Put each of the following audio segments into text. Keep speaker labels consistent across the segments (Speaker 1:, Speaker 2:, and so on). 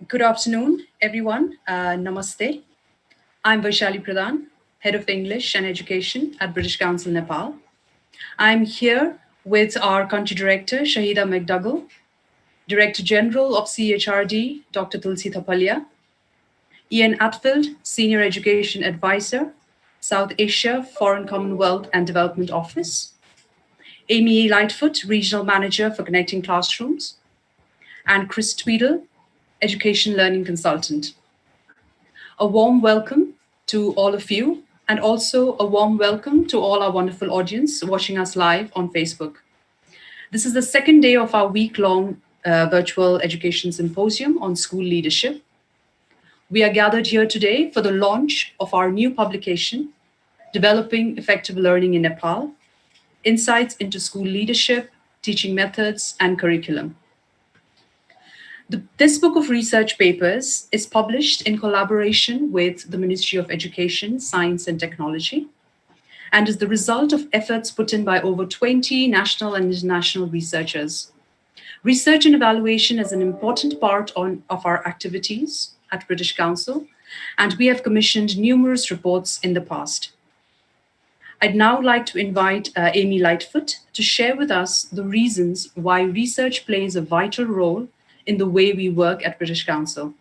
Speaker 1: Good afternoon, everyone. Namaste. I'm Vaishali Pradhan, Head of English and Education at British Council, Nepal. I'm here with our Country Director, Shahida McDougall, Director General of CHRD, Dr. Tulsi Thapalia, Ian Atfield, Senior Education Advisor, South Asia Foreign Commonwealth and Development Office, Amy E. Lightfoot, Regional Manager for Connecting Classrooms, and Chris Tweedle, Education Learning Consultant. A warm welcome to all of you, and also a warm welcome to all our wonderful audience watching us live on Facebook. This is the second day of our week-long virtual education symposium on school leadership. We are gathered here today for the launch of our new publication, Developing Effective Learning in Nepal, Insights into School Leadership, Teaching Methods, and Curriculum. This book of research papers is published in collaboration with the Ministry of Education, Science and Technology, and is the result of efforts put in by over 20 national and international researchers. Research and evaluation is an important part of our activities at British Council, and we have commissioned numerous reports in the past. I'd now like to invite Amy Lightfoot to share with us the reasons why research plays a vital role in the way we work at British Council.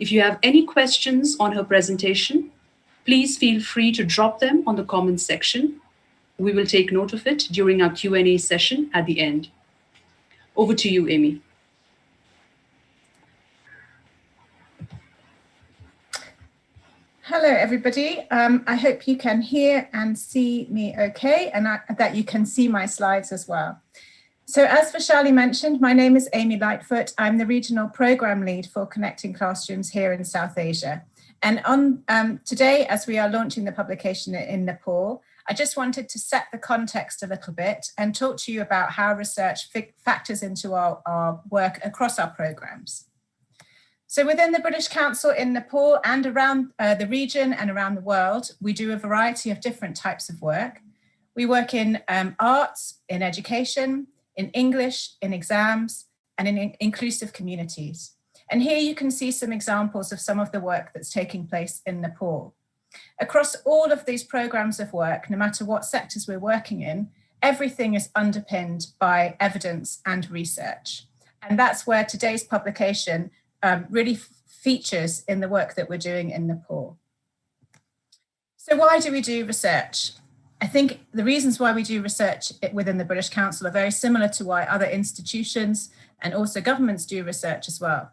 Speaker 1: If you have any questions on her presentation, please feel free to drop them on the comments section. We will take note of it during our Q&A session at the end. Over to you, Amy.
Speaker 2: Hello, everybody. I hope you can hear and see me okay, and that you can see my slides as well. So as Vaishali mentioned, my name is Amy Lightfoot. I'm the Regional Programme Lead for Connecting Classrooms here in South Asia. And on today, as we are launching the publication in Nepal, I just wanted to set the context a little bit and talk to you about how research factors into our work across our programmes. So within the British Council in Nepal and around the region and around the world, we do a variety of different types of work. We work in arts, in education, in English, in exams, and in inclusive communities. And here you can see some examples of some of the work that's taking place in Nepal. Across all of these programs of work, no matter what sectors we're working in, everything is underpinned by evidence and research. And that's where today's publication really features in the work that we're doing in Nepal. So why do we do research? I think the reasons why we do research within the British Council are very similar to why other institutions and also governments do research as well.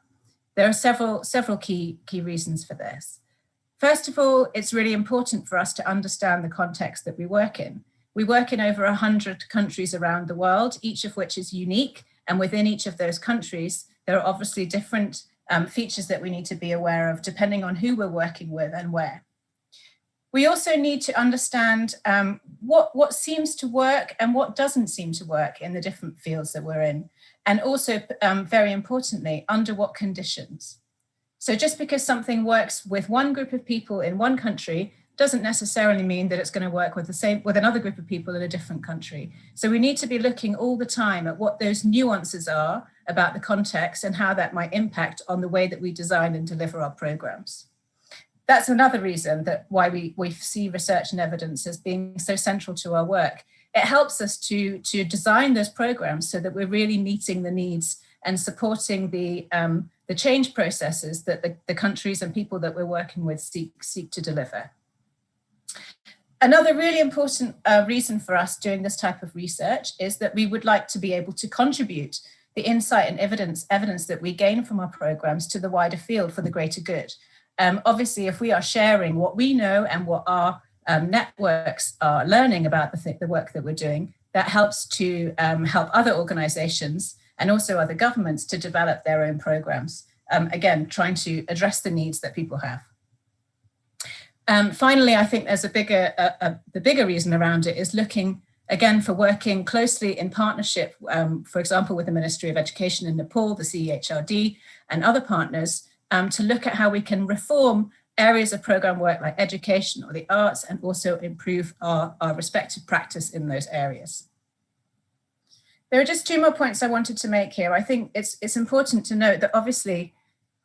Speaker 2: There are several key reasons for this. First of all, it's really important for us to understand the context that we work in. We work in over 100 countries around the world, each of which is unique. And within each of those countries, there are obviously different features that we need to be aware of depending on who we're working with and where. We also need to understand what seems to work and what doesn't seem to work in the different fields that we're in. And also, very importantly, under what conditions. So just because something works with one group of people in one country doesn't necessarily mean that it's going to work with another group of people in a different country. So we need to be looking all the time at what those nuances are about the context and how that might impact on the way that we design and deliver our programs. That's another reason that why we see research and evidence as being so central to our work. It helps us to design those programs so that we're really meeting the needs and supporting the change processes that the countries and people that we're working with seek to deliver. Another really important reason for us doing this type of research is that we would like to be able to contribute the insight and evidence that we gain from our programs to the wider field for the greater good. Obviously, if we are sharing what we know and what our networks are learning about the work that we're doing, that helps to help other organizations and also other governments to develop their own programs. Again, trying to address the needs that people have. Finally, I think there's the bigger reason around it is looking, again, for working closely in partnership, for example, with the Ministry of Education in Nepal, the CHRD, and other partners, to look at how we can reform areas of program work like education or the arts and also improve our respective practice in those areas. There are just two more points I wanted to make here. I think it's important to note that obviously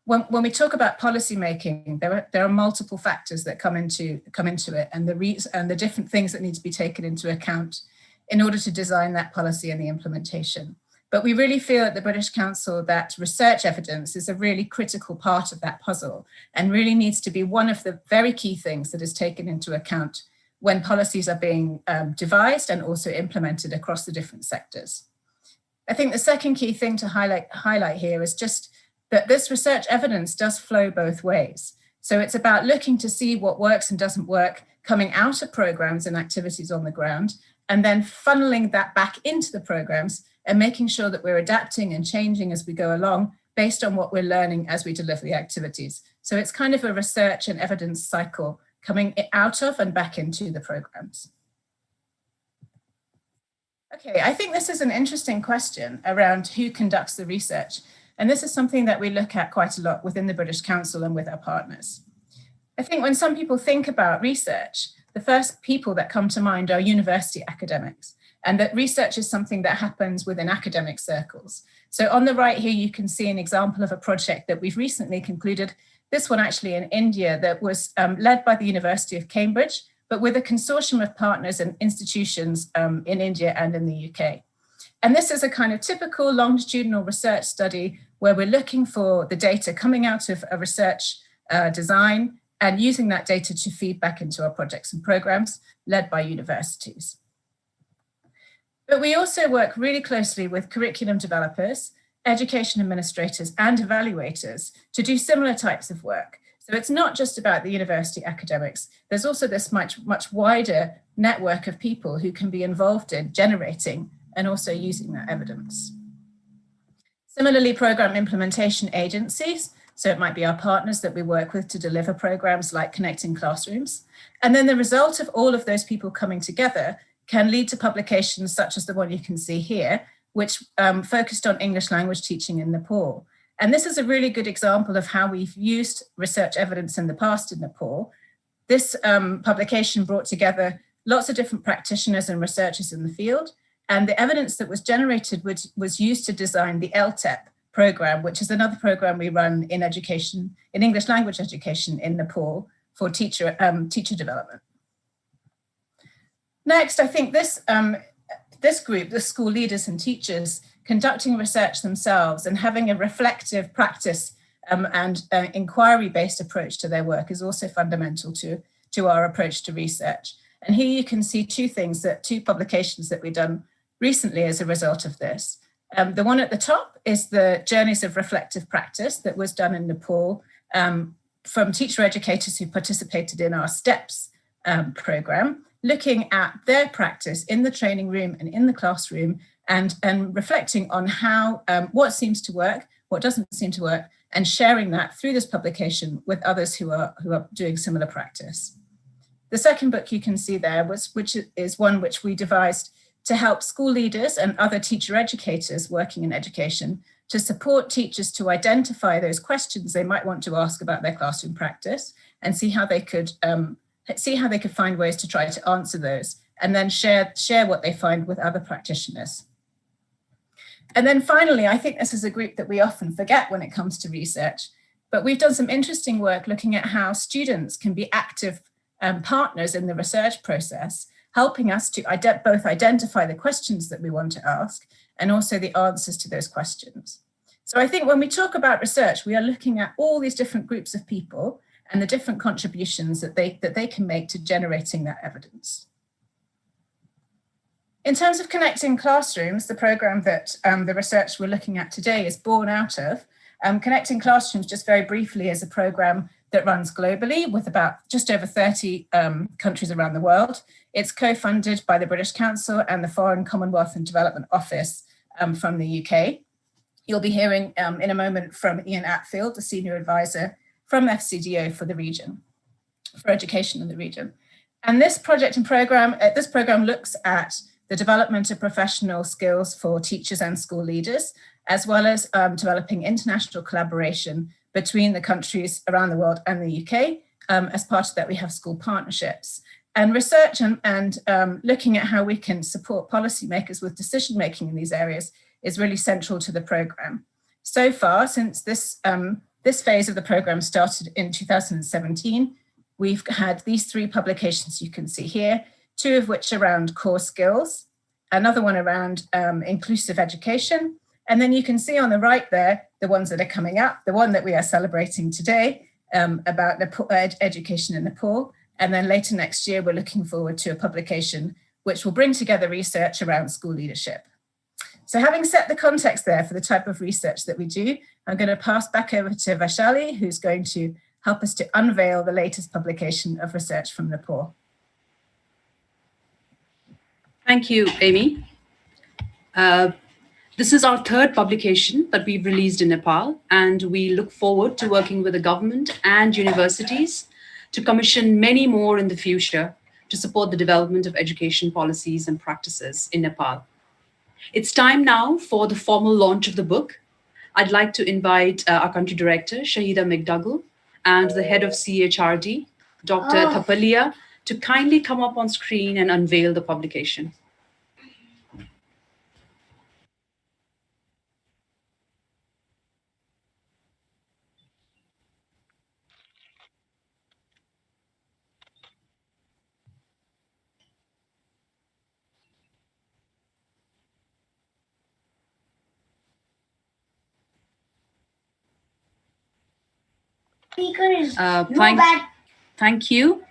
Speaker 2: when we talk about policy making, there are multiple factors that come into it, and the different things that need to be taken into account in order to design that policy and the implementation. But we really feel at the British Council that research evidence is a really critical part of that puzzle and really needs to be one of the very key things that is taken into account when policies are being devised and also implemented across the different sectors. I think the second key thing to highlight here is just that this research evidence does flow both ways. So it's about looking to see what works and doesn't work coming out of programs and activities on the ground, and then funneling that back into the programs and making sure that we're adapting and changing as we go along based on what we're learning as we deliver the activities. So it's kind of a research and evidence cycle coming out of and back into the programs. Okay, I think this is an interesting question around who conducts the research. And this is something that we look at quite a lot within the British Council and with our partners. I think when some people think about research, the first people that come to mind are university academics, and that research is something that happens within academic circles. So on the right here, you can see an example of a project that we've recently concluded, this one actually in India, that was led by the University of Cambridge, but with a consortium of partners and institutions in India and in the UK. And this is a kind of typical longitudinal research study where we're looking for the data coming out of a research design and using that data to feed back into our projects and programs led by universities. But we also work really closely with curriculum developers, education administrators, and evaluators to do similar types of work. So it's not just about the university academics. There's also this much wider network of people who can be involved in generating and also using that evidence. Similarly, program implementation agencies, so it might be our partners that we work with to deliver programs like Connecting Classrooms. And then the result of all of those people coming together can lead to publications such as the one you can see here, which focused on English language teaching in Nepal. And this is a really good example of how we've used research evidence in the past in Nepal. This publication brought together lots of different practitioners and researchers in the field, and the evidence that was generated was used to design the LTEP program, which is another program we run in education, in English language education in Nepal for teacher development. Next, I think this group, the school leaders and teachers, conducting research themselves and having a reflective practice and inquiry-based approach to their work is also fundamental to our approach to research. And here you can see two publications that we've done recently as a result of this. The one at the top is the Journeys of Reflective Practice that was done in Nepal from teacher educators who participated in our STEPS program, looking at their practice in the training room and in the classroom and reflecting on how what seems to work, what doesn't seem to work, and sharing that through this publication with others who are doing similar practice. The second book you can see there which is one which we devised to help school leaders and other teacher educators working in education to support teachers to identify those questions they might want to ask about their classroom practice and see how they could find ways to try to answer those, and then share what they find with other practitioners. And then finally, I think this is a group that we often forget when it comes to research, but we've done some interesting work looking at how students can be active partners in the research process, helping us to both identify the questions that we want to ask and also the answers to those questions. So I think when we talk about research, we are looking at all these different groups of people and the different contributions that they can make to generating that evidence. In terms of Connecting Classrooms, the program that the research we're looking at today is born out of, Connecting Classrooms, just very briefly, is a program that runs globally with about just over 30 countries around the world. It's co-funded by the British Council and the Foreign, Commonwealth and Development Office from the UK. You'll be hearing in a moment from Ian Atfield, the Senior Advisor from FCDO for the region, for education in the region. And this project and program, this program looks at the development of professional skills for teachers and school leaders, as well as developing international collaboration between the countries around the world and the UK. As part of that, we have school partnerships. And research and looking at how we can support policymakers with decision-making in these areas is really central to the program. So far, since this This phase of the program started in 2017. We've had these 3 publications you can see here, 2 of which around core skills, another one around inclusive education. And then you can see on the right there, the ones that are coming up, the one that we are celebrating today about Nepal, education in Nepal. And then later next year, we're looking forward to a publication which will bring together research around school leadership. So having set the context there for the type of research that we do, I'm going to pass back over to Vaishali, who's going to help us to unveil the latest publication of research from Nepal.
Speaker 1: Thank you, Amy. This is our 3rd publication that we've released in Nepal, and we look forward to working with the government and universities to commission many more in the future to support the development of education policies and practices in Nepal. It's time now for the formal launch of the book. I'd like to invite our country director, Shahida McDougall, and the head of CHRD, Dr. Thapalia, to kindly come up on screen and unveil the publication. Thank you.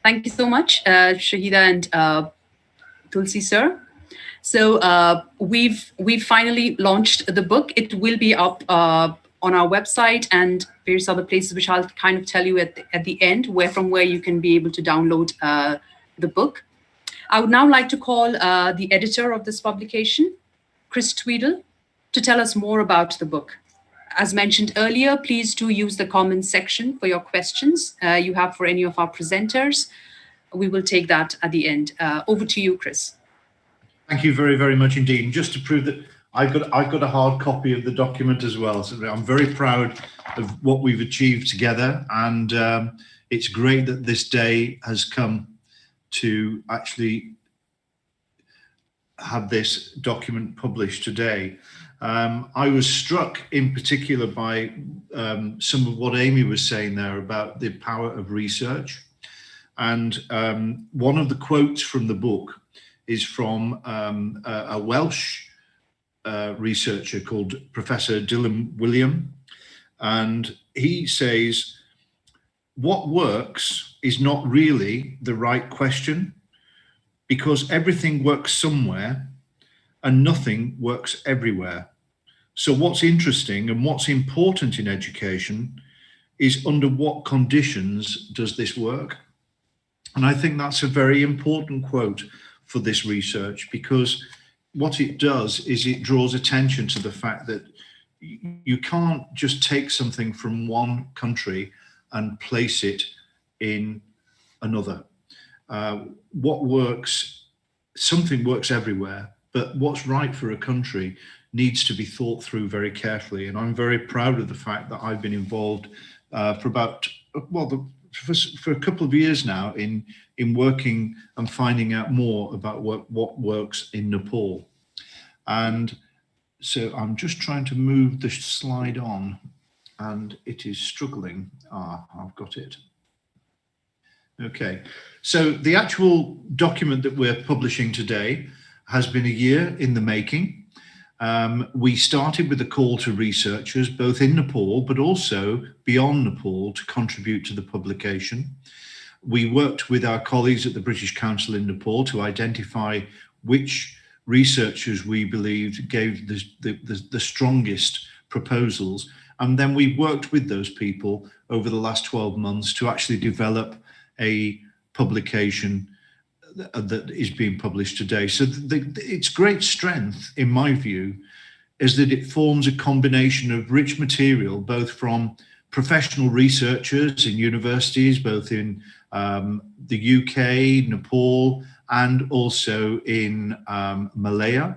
Speaker 1: Thank you so much, Shahida and Tulsi sir. So we've finally launched the book. It will be up on our website and various other places, which I'll kind of tell you at the end, from where you can be able to download the book. I would now like to call the editor of this publication, Chris Tweedle, to tell us more about the book. As mentioned earlier, please do use the comments section for your questions you have for any of our presenters. We will take that at the end. Over to you, Chris.
Speaker 3: Thank you very, very much indeed. And just to prove that I've got a hard copy of the document as well. So I'm very proud of what we've achieved together. And it's great that this day has come to actually have this document published today. I was struck in particular by some of what Amy was saying there about the power of research. And one of the quotes from the book is from a Welsh researcher called Professor Dylan William. And he says, what works is not really the right question, because everything works somewhere and nothing works everywhere. So what's interesting and what's important in education is under what conditions does this work? And I think that's a very important quote for this research, because what it does is it draws attention to the fact that you can't just take something from one country and place it in another. What works, something works everywhere, but what's right for a country needs to be thought through very carefully. And I'm very proud of the fact that I've been involved for a couple of years now in working and finding out more about what works in Nepal. And so I'm just trying to move the slide on, and it is struggling. I've got it. Okay, so the actual document that we're publishing today has been a year in the making. We started with a call to researchers, both in Nepal, but also beyond Nepal, to contribute to the publication. We worked with our colleagues at the British Council in Nepal to identify which researchers we believed gave the strongest proposals. And then we worked with those people over the last 12 months to actually develop a publication that is being published today. So its great strength, in my view, is that it forms a combination of rich material, both from professional researchers in universities, both in the UK, Nepal, and also in Malaysia.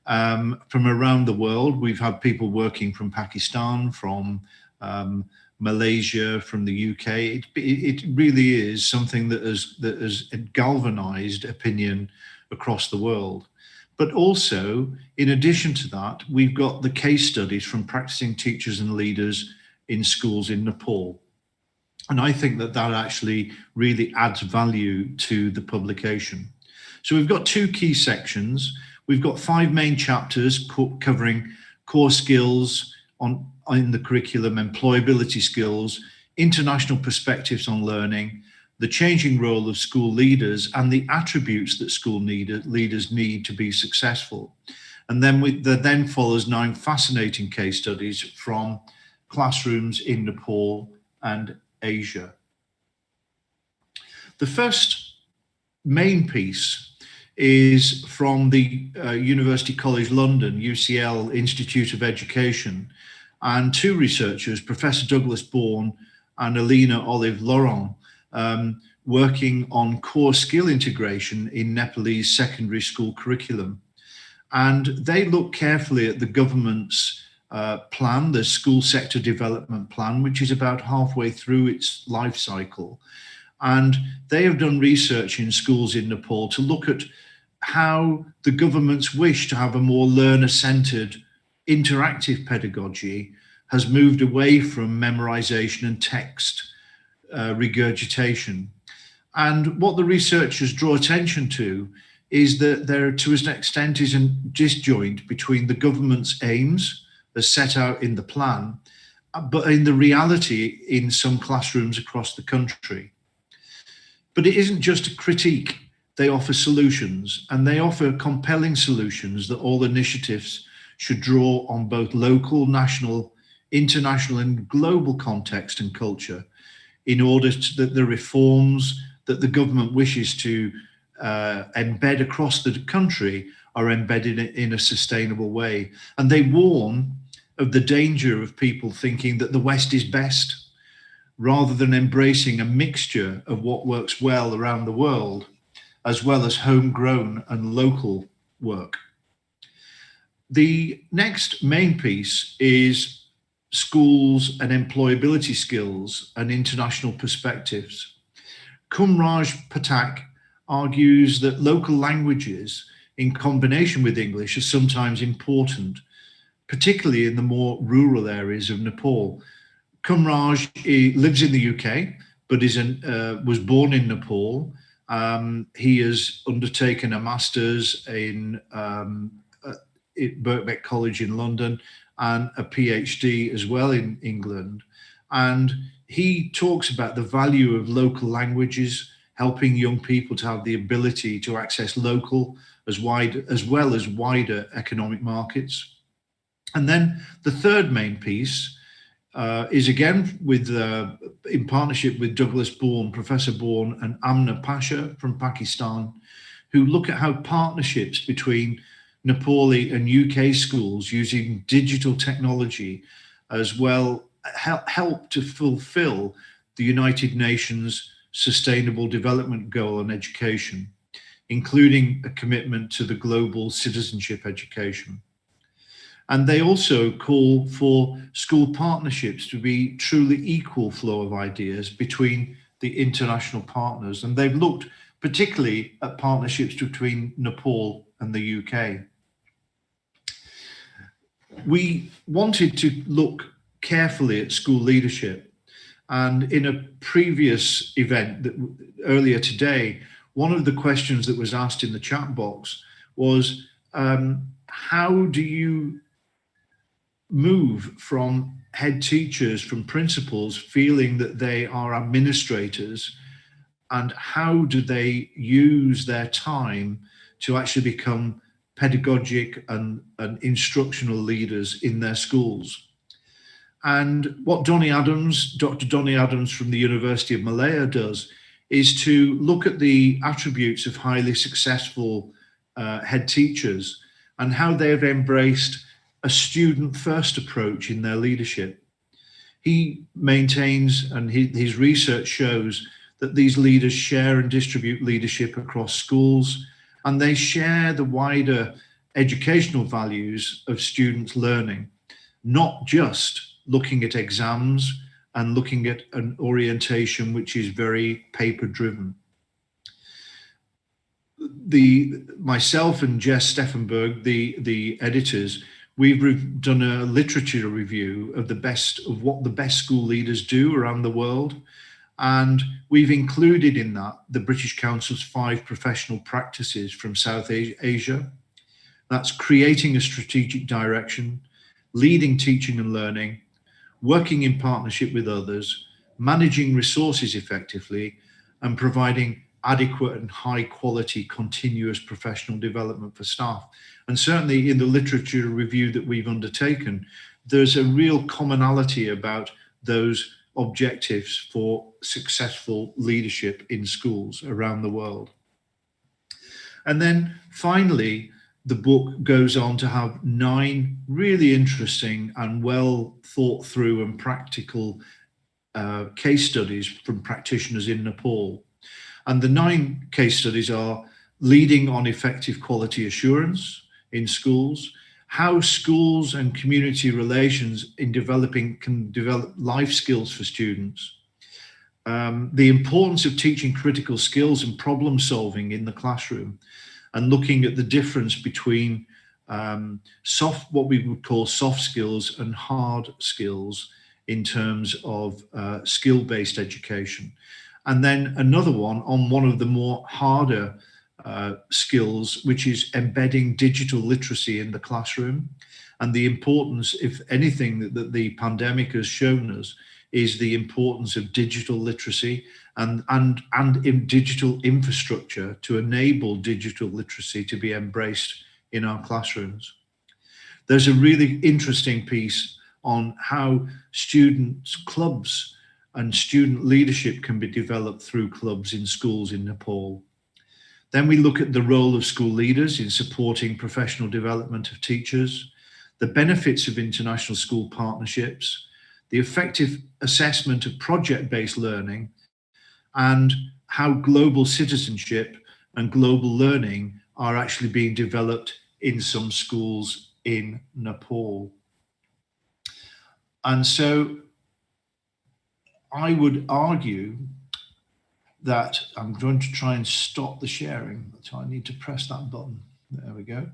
Speaker 3: From around the world, we've had people working from Pakistan, from Malaysia, from the UK. It really is something that has galvanized opinion across the world. But also, in addition to that, we've got the case studies from practicing teachers and leaders in schools in Nepal. And I think that that actually really adds value to the publication. So we've got two key sections. We've got 5 main chapters covering core skills in the curriculum, employability skills, international perspectives on learning, the changing role of school leaders, and the attributes that school leaders need to be successful. And then there then follows 9 fascinating case studies from classrooms in Nepal and Asia. The first main piece is from the University College London, UCL Institute of Education, and 2 researchers, Professor Douglas Bourne and Alina Olive Laurent, working on core skill integration in Nepalese secondary school curriculum. And they look carefully at the government's plan, the school sector development plan, which is about halfway through its life cycle. And they have done research in schools in Nepal to look at how the government's wish to have a more learner-centered interactive pedagogy has moved away from memorization and text regurgitation. And what the researchers draw attention to is that there, to an extent, is a disjoint between the government's aims as set out in the plan, but in the reality in some classrooms across the country. But it isn't just a critique. They offer solutions, and they offer compelling solutions that all initiatives should draw on both local, national, international, and global context and culture in order that the reforms that the government wishes to embed across the country are embedded in a sustainable way. And they warn of the danger of people thinking that the West is best, rather than embracing a mixture of what works well around the world, as well as homegrown and local work. The next main piece is schools and employability skills and international perspectives. Kumraj Patak argues that local languages in combination with English are sometimes important, particularly in the more rural areas of Nepal. Kumraj lives in the UK, but was born in Nepal. He has undertaken a master's in Birkbeck College in London and a PhD as well in England. And he talks about the value of local languages, helping young people to have the ability to access local as well as wider economic markets. And then the third main piece is again in partnership with Douglas Bourne, Professor Bourne, and Amna Pasha from Pakistan, who look at how partnerships between Nepali and UK schools using digital technology as well help to fulfill the United Nations Sustainable Development Goal on education, including a commitment to the global citizenship education. And they also call for school partnerships to be truly equal flow of ideas between the international partners. And they've looked particularly at partnerships between Nepal and the UK. We wanted to look carefully at school leadership. And in a previous event earlier today, one of the questions that was asked in the chat box was, how do you move from head teachers, from principals feeling that they are administrators, and how do they use their time to actually become pedagogic and instructional leaders in their schools? And what Dr. Donny Adams from the University of Malaya does is to look at the attributes of highly successful head teachers and how they have embraced a student-first approach in their leadership. He maintains, and his research shows, that these leaders share and distribute leadership across schools, and they share the wider educational values of students' learning, not just looking at exams and looking at an orientation which is very paper-driven. myself and Jess Steffenberg, the editors, we've done a literature review of what the best school leaders do around the world. And we've included in that the British Council's 5 professional practices from South Asia. That's creating a strategic direction, leading teaching and learning, working in partnership with others, managing resources effectively, and providing adequate and high quality continuous professional development for staff. And certainly in the literature review that we've undertaken, there's a real commonality about those objectives for successful leadership in schools around the world. And then finally, the book goes on to have 9 really interesting and well thought through and practical case studies from practitioners in Nepal. And the 9 case studies are leading on effective quality assurance in schools, how schools and community relations can develop life skills for students, the importance of teaching critical skills and problem solving in the classroom, and looking at the difference between what we would call soft skills and hard skills in terms of skill-based education. And then another one of the more harder skills, which is embedding digital literacy in the classroom. And the importance, if anything, that the pandemic has shown us is the importance of digital literacy and in digital infrastructure to enable digital literacy to be embraced in our classrooms. There's a really interesting piece on how students' clubs and student leadership can be developed through clubs in schools in Nepal. Then we look at the role of school leaders in supporting professional development of teachers, the benefits of international school partnerships, the effective assessment of project-based learning, and how global citizenship and global learning are actually being developed in some schools in Nepal. And so I would argue that I'm going to try and stop the sharing, so I need to press that button. There we go.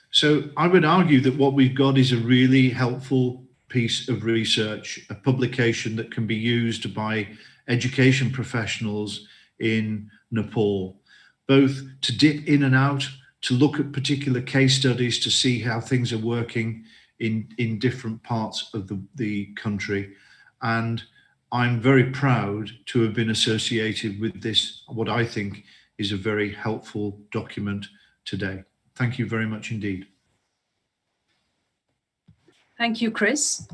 Speaker 3: So I would argue that what we've got is a really helpful piece of research, a publication that can be used by education professionals in Nepal, both to dip in and out, to look at particular case studies, to see how things are working in different parts of the country. And I'm very proud to have been associated with this, what I think is a very helpful document today. Thank you very much indeed.
Speaker 1: Thank you, Chris.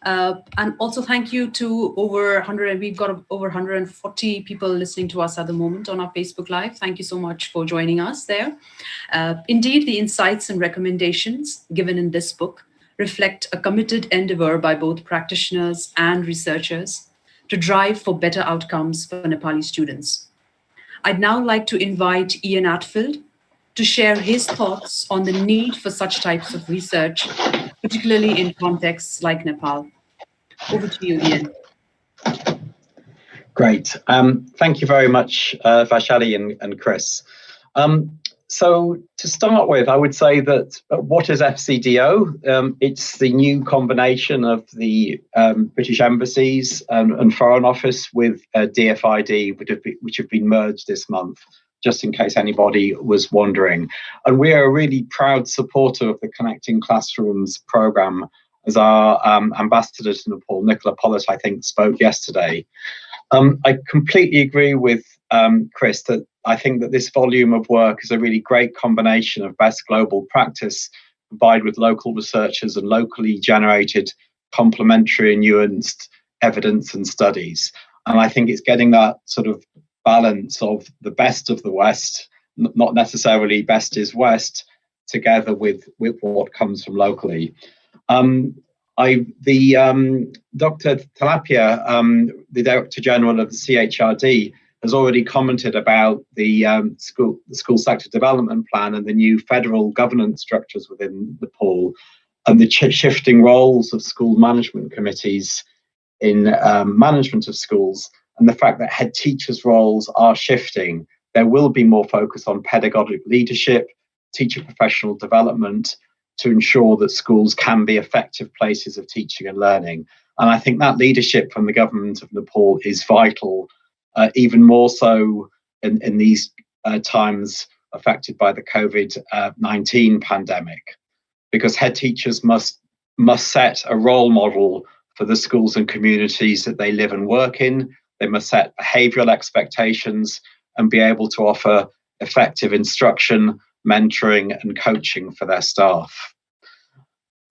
Speaker 1: And also thank you to we've got over 140 people listening to us at the moment on our Facebook Live. Thank you so much for joining us there. Indeed, the insights and recommendations given in this book reflect a committed endeavor by both practitioners and researchers to drive for better outcomes for Nepali students. I'd now like to invite Ian Atfield to share his thoughts on the need for such types of research, particularly in contexts like Nepal. Over to you, Ian.
Speaker 4: Great. Thank you very much, Vaishali and Chris. So to start with, I would say that what is FCDO? It's the new combination of the British embassies and Foreign Office with DFID, which have been merged this month, just in case anybody was wondering. And we are a really proud supporter of the Connecting Classrooms programme, as our ambassador to Nepal, Nicola Pollitt, I think, spoke yesterday. I completely agree with Chris that I think that this volume of work is a really great combination of best global practice combined with local researchers and locally generated complementary and nuanced evidence and studies. And I think it's getting that sort of balance of the best of the West, not necessarily best is West, together with what comes from locally. Dr. Talapia, the Director General of the CHRD, has already commented about the school sector development plan and the new federal governance structures within Nepal and the shifting roles of school management committees in management of schools, and the fact that head teachers' roles are shifting there will be more focus on pedagogic leadership, teacher professional development, to ensure that schools can be effective places of teaching and learning. And I think that leadership from the government of Nepal is vital, even more so in these times affected by the COVID-19 pandemic, because head teachers must set a role model for the schools and communities that they live and work in. They must set behavioural expectations and be able to offer effective instruction, mentoring and coaching for their staff.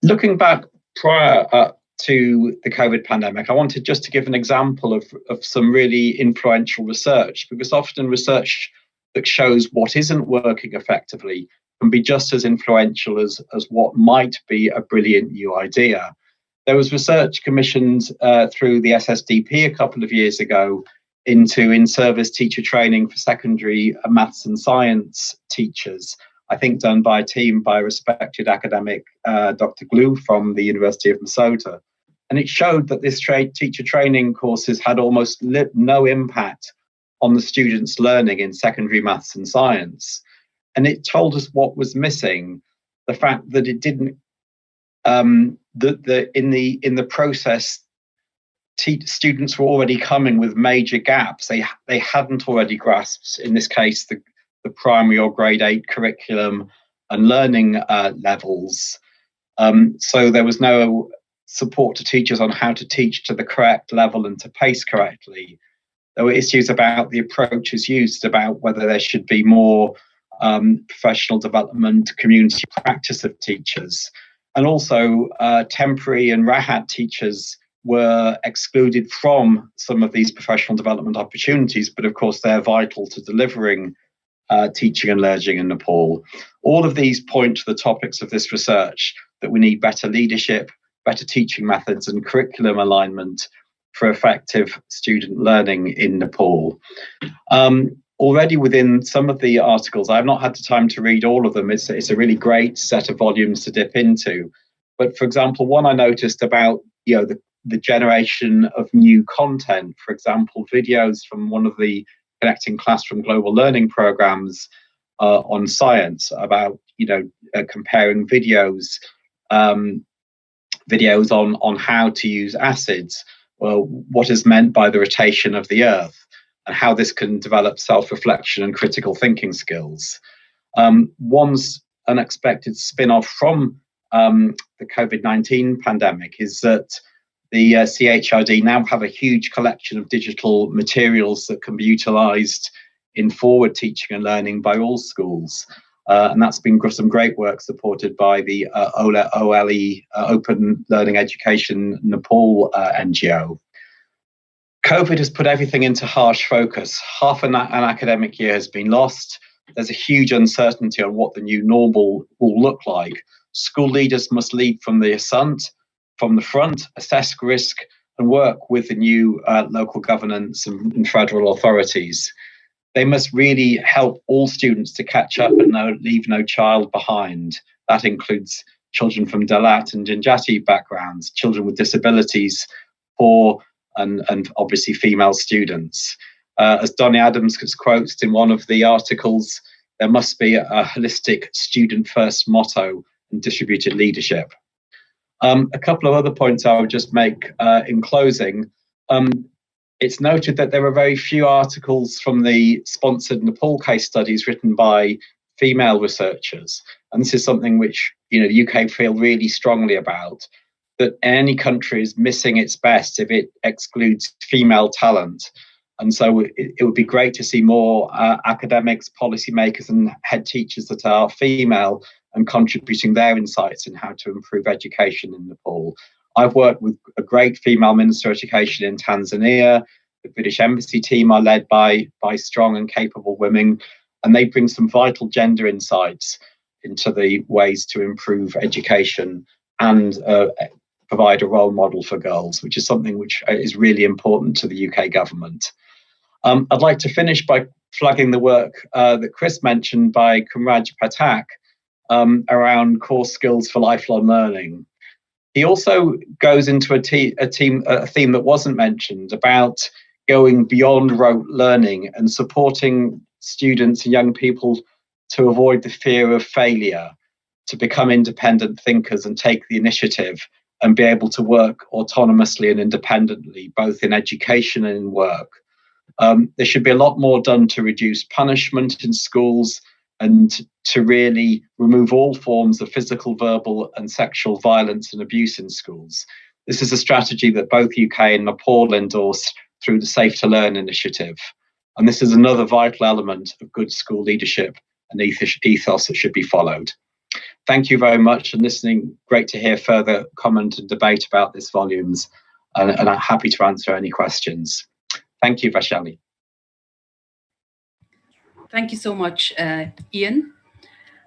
Speaker 4: Looking back prior to the COVID pandemic, I wanted just to give an example of some really influential research, because often research that shows what isn't working effectively can be just as influential as what might be a brilliant new idea. There was research commissioned through the SSDP a couple of years ago into in-service teacher training for secondary maths and science teachers, I think done by a team by respected academic Dr. Glue from the University of Minnesota. And it showed that this teacher training courses had almost no impact on the students' learning in secondary maths and science. And it told us what was missing, the fact that it didn't, in the process, students were already coming with major gaps. They hadn't already grasped, in this case, the primary or grade 8 curriculum and learning levels. So there was no support to teachers on how to teach to the correct level and to pace correctly. There were issues about the approaches used, about whether there should be more professional development, community practice of teachers. And also temporary and Rahat teachers were excluded from some of these professional development opportunities, but of course they're vital to delivering teaching and learning in Nepal. All of these point to the topics of this research, that we need better leadership, better teaching methods and curriculum alignment for effective student learning in Nepal. Already within some of the articles, I've not had the time to read all of them. It's a really great set of volumes to dip into. But for example, one I noticed about the generation of new content, for example, videos from one of the Connecting Classroom Global Learning programs on science, about comparing videos on how to use acids, what is meant by the rotation of the Earth, and how this can develop self-reflection and critical thinking skills. One's unexpected spin-off from the COVID-19 pandemic is that the CHRD now have a huge collection of digital materials that can be utilised in forward teaching and learning by all schools. And that's been some great work supported by the OLE, Open Learning Education Nepal NGO. COVID has put everything into harsh focus. Half an academic year has been lost. There's a huge uncertainty on what the new normal will look like. School leaders must lead from the front, assess risk, and work with the new local governance and federal authorities. They must really help all students to catch up and leave no child behind. That includes children from Dalit and Janjati backgrounds, children with disabilities, poor and obviously female students. As Donny Adams quotes in one of the articles, there must be a holistic student-first motto and distributed leadership. A couple of other points I would just make in closing. It's noted that there are very few articles from the sponsored Nepal case studies written by female researchers. And this is something which the UK feel really strongly about, that any country is missing its best if it excludes female talent. And so it would be great to see more academics, policymakers and head teachers that are female and contributing their insights in how to improve education in Nepal. I've worked with a great female Minister of Education in Tanzania. The British Embassy team are led by strong and capable women, and they bring some vital gender insights into the ways to improve education and provide a role model for girls, which is something which is really important to the UK government. I'd like to finish by flagging the work that Chris mentioned by Kumraj Patak around core skills for lifelong learning. He also goes into a theme that wasn't mentioned about going beyond rote learning and supporting students and young people to avoid the fear of failure, to become independent thinkers and take the initiative and be able to work autonomously and independently, both in education and in work. There should be a lot more done to reduce punishment in schools and to really remove all forms of physical, verbal and sexual violence and abuse in schools. This is a strategy that both UK and Nepal endorsed through the Safe to Learn initiative. And this is another vital element of good school leadership and ethos that should be followed. Thank you very much for listening. Great to hear further comment and debate about this volumes, and I'm happy to answer any questions. Thank you, Vaishali.
Speaker 1: Thank you so much, Ian.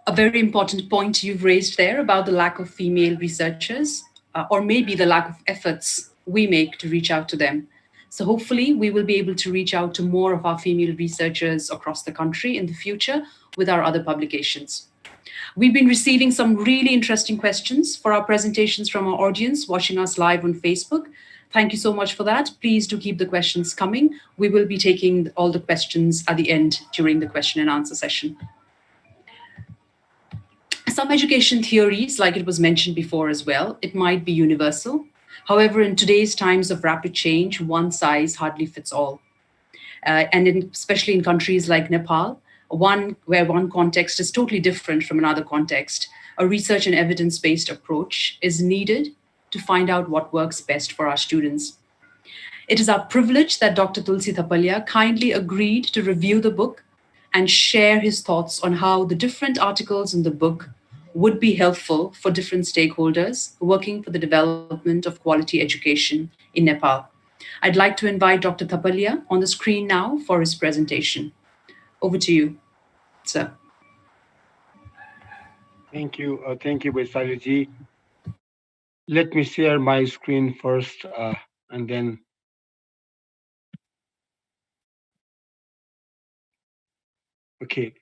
Speaker 1: A very important point you've raised there about the lack of female researchers, or maybe the lack of efforts we make to reach out to them. So hopefully we will be able to reach out to more of our female researchers across the country in the future with our other publications. We've been receiving some really interesting questions for our presentations from our audience watching us live on Facebook. Thank you so much for that. Please do keep the questions coming. We will be taking all the questions at the end during the question and answer session. Some education theories, like it was mentioned before as well, it might be universal. However, in today's times of rapid change, one size hardly fits all. Especially in countries like Nepal, where one context is totally different from another context, a research and evidence-based approach is needed to find out what works best for our students. It is our privilege that Dr. Tulsi Thapalia kindly agreed to review the book and share his thoughts on how the different articles in the book would be helpful for different stakeholders working for the development of quality education in Nepal. I'd like to invite Dr. Thapalia on the screen now for his presentation. Over to you, sir.
Speaker 5: Thank you, Vaishali ji. Let me share my screen first, and then. Okay.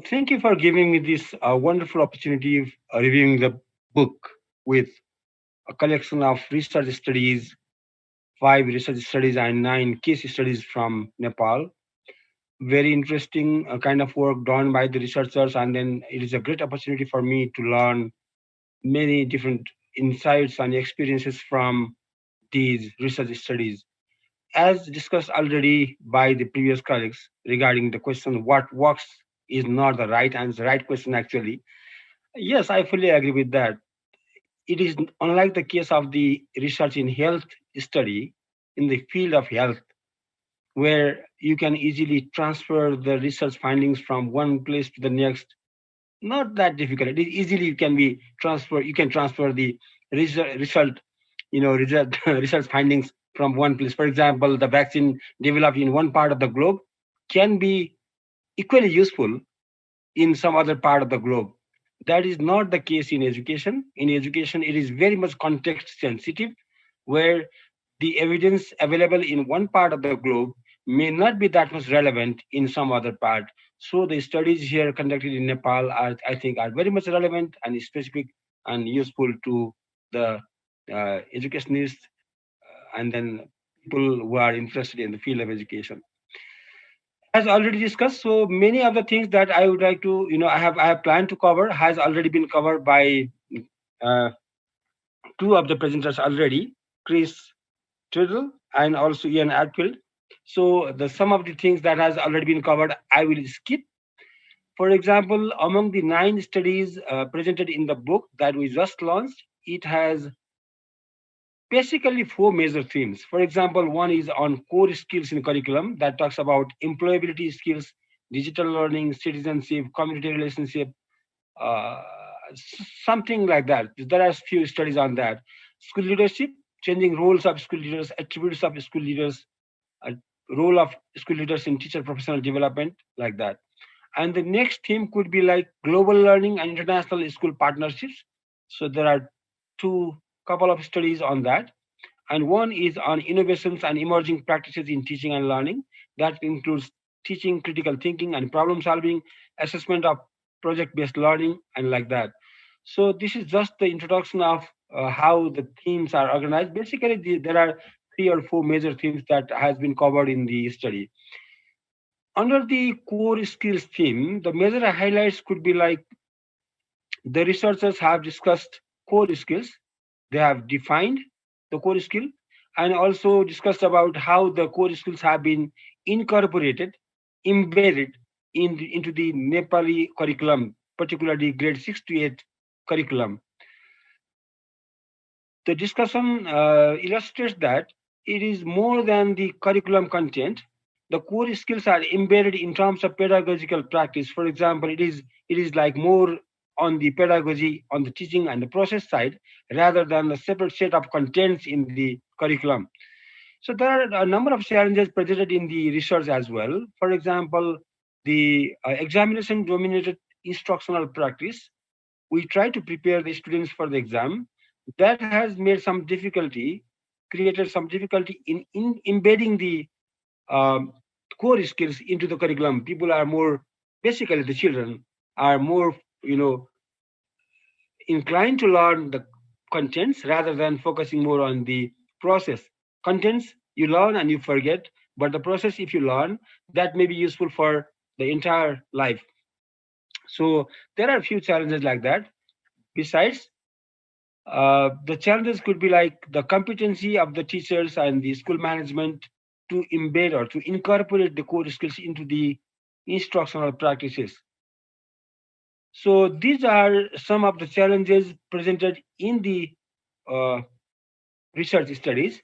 Speaker 5: Thank you for giving me this wonderful opportunity of reviewing the book with a collection of research studies, 5 research studies and 9 case studies from Nepal. Very interesting kind of work done by the researchers, and then it is a great opportunity for me to learn many different insights and experiences from these research studies. As discussed already by the previous colleagues regarding the question, what works is not the right answer, right question actually. Yes, I fully agree with that. It is unlike the case of the research in health study in the field of health, where you can easily transfer the research findings from one place to the next. Not that difficult. It easily can be transferred. You can transfer the result research findings from one place. For example, the vaccine developed in one part of the globe can be equally useful in some other part of the globe. That is not the case in education. In education, it is very much context sensitive, where the evidence available in one part of the globe may not be that much relevant in some other part. So the studies here conducted in Nepal I think are very much relevant and specific and useful to the educationists and then people who are interested in the field of education. As already discussed, so many of the things that I would like to, I have planned to cover has already been covered by 2 of the presenters already, Chris Triddle and also Ian Atfield. So some of the things that has already been covered, I will skip. For example, among the 9 studies presented in the book that we just launched, it has basically 4 major themes. For example, one is on core skills in curriculum that talks about employability skills, digital learning, citizenship, community relationship, something like that. There are few studies on that. School leadership, changing roles of school leaders, attributes of school leaders, role of school leaders in teacher professional development, like that. And the next theme could be like global learning and international school partnerships. So there are couple of studies on that. And one is on innovations and emerging practices in teaching and learning. That includes teaching, critical thinking and problem solving, assessment of project-based learning, and like that. So this is just the introduction of how the themes are organized. Basically, there are 3 or 4 major themes that has been covered in the study. Under the core skills theme, the major highlights could be like the researchers have discussed core skills. They have defined the core skill and also discussed about how the core skills have been incorporated, embedded into the Nepali curriculum, particularly grade 6 to 8 curriculum. The discussion illustrates that it is more than the curriculum content. The core skills are embedded in terms of pedagogical practice. For example, it is like more on the pedagogy, on the teaching and the process side, rather than a separate set of contents in the curriculum. So there are a number of challenges presented in the research as well. For example, the examination dominated instructional practice. We try to prepare the students for the exam. That has made some difficulty, created some difficulty in embedding the um, core skills into the curriculum. People are more, basically the children are more, inclined to learn the contents rather than focusing more on the process. Contents you learn and you forget, but the process, if you learn, that may be useful for the entire life. So there are a few challenges like that. Besides, the challenges could be like the competency of the teachers and the school management to embed or to incorporate the core skills into the instructional practices. So these are some of the challenges presented in the uh, research studies.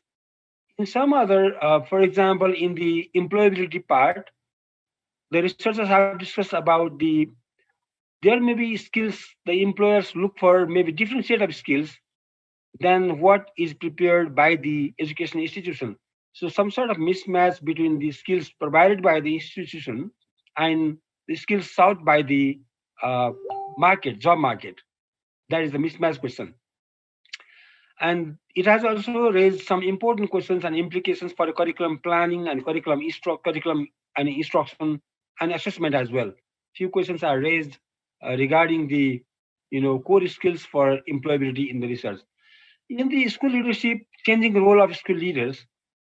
Speaker 5: In some other, for example, in the employability part, the researchers have discussed about there may be skills the employers look for, maybe different set of skills than what is prepared by the education institution. So some sort of mismatch between the skills provided by the institution and the skills sought by the uh, job market. That is the mismatch question. And it has also raised some important questions and implications for the curriculum planning and curriculum and instruction and assessment as well. Few questions are raised regarding the core skills for employability in the research. In the school leadership, changing the role of school leaders,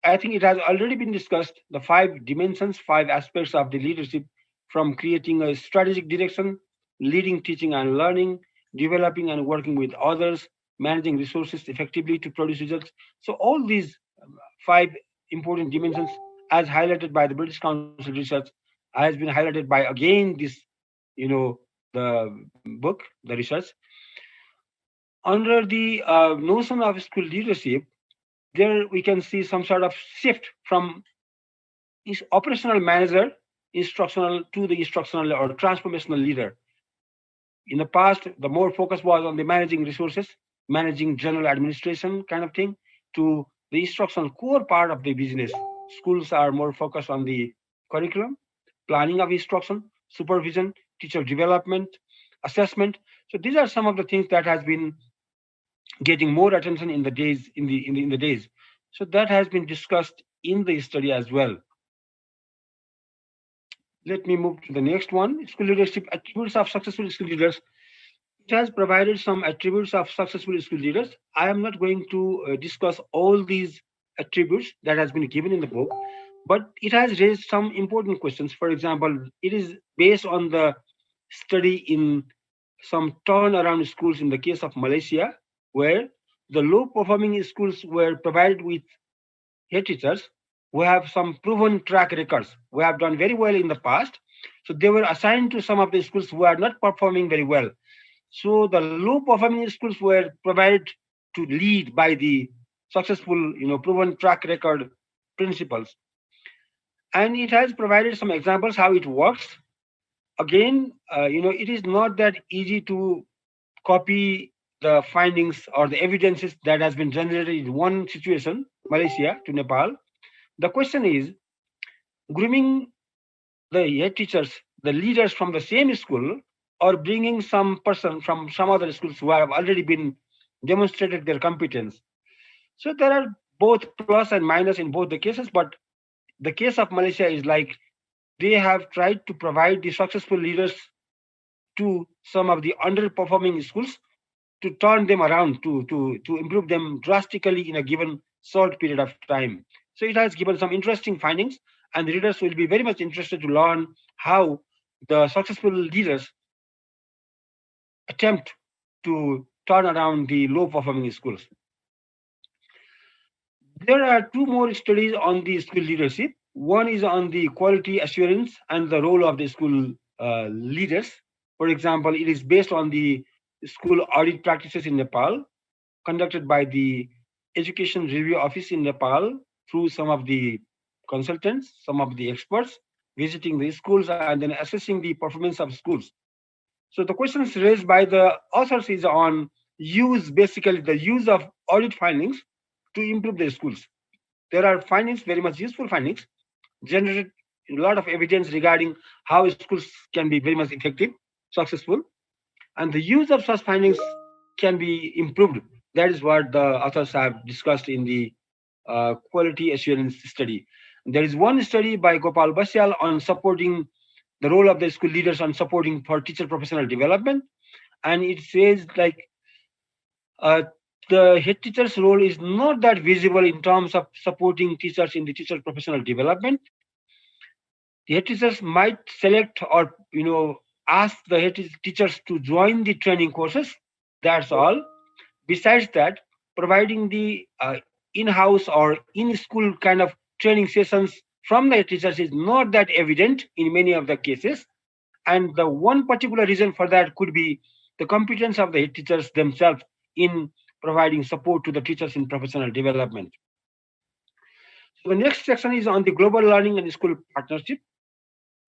Speaker 5: I think it has already been discussed the 5 dimensions, 5 aspects of the leadership, from creating a strategic direction, leading teaching and learning, developing and working with others, managing resources effectively to produce results. So all these 5 important dimensions, as highlighted by the British Council research, has been highlighted by again this, the book, the research. Under the notion of school leadership, there we can see some sort of shift from operational manager, instructional, to the instructional or transformational leader. In the past, the more focus was on the managing resources, managing general administration kind of thing, to the instructional core part of the business. Schools are more focused on the curriculum, planning of instruction, supervision, teacher development, assessment. So these are some of the things that has been getting more attention in the days in the days. So that has been discussed in the study as well. Let me move to the next one. School leadership attributes of successful school leaders. It has provided some attributes of successful school leaders. I am not going to discuss all these attributes that has been given in the book, but it has raised some important questions. For example, it is based on the study in some turnaround schools in the case of Malaysia, where the low performing schools were provided with head teachers who have some proven track records, who have done very well in the past. So they were assigned to some of the schools who are not performing very well. So the low performing schools were provided to lead by the successful, proven track record principles. And it has provided some examples how it works. Again, it is not that easy to copy the findings or the evidences that has been generated in one situation, Malaysia to Nepal. The question is, grooming the head teachers, the leaders from the same school, or bringing some person from some other schools who have already been demonstrated their competence. So there are both plus and minus in both the cases, but the case of Malaysia is like they have tried to provide the successful leaders to some of the underperforming schools to turn them around, to improve them drastically in a given short period of time. So it has given some interesting findings, and the readers will be very much interested to learn how the successful leaders attempt to turn around the low-performing schools. There are two more studies on the school leadership. One is on the quality assurance and the role of the school leaders. For example, it is based on the school audit practices in Nepal, conducted by the Education Review Office in Nepal through some of the consultants, some of the experts, visiting the schools and then assessing the performance of schools. So the questions raised by the authors is on basically the use of audit findings to improve the schools. There are findings, very much useful findings, generated a lot of evidence regarding how schools can be very much effective, successful, and the use of such findings can be improved. That is what the authors have discussed in the quality assurance study. There is one study by Gopal Basyal on supporting the role of the school leaders on supporting for teacher professional development, and it says like the head teacher's role is not that visible in terms of supporting teachers in the teacher professional development. The head teachers might select or ask the head teachers to join the training courses. That's all. Besides that, providing the in-house or in-school kind of training sessions from the head teachers is not that evident in many of the cases. And the one particular reason for that could be the competence of the head teachers themselves in providing support to the teachers in professional development. So the next section is on the global learning and school partnership.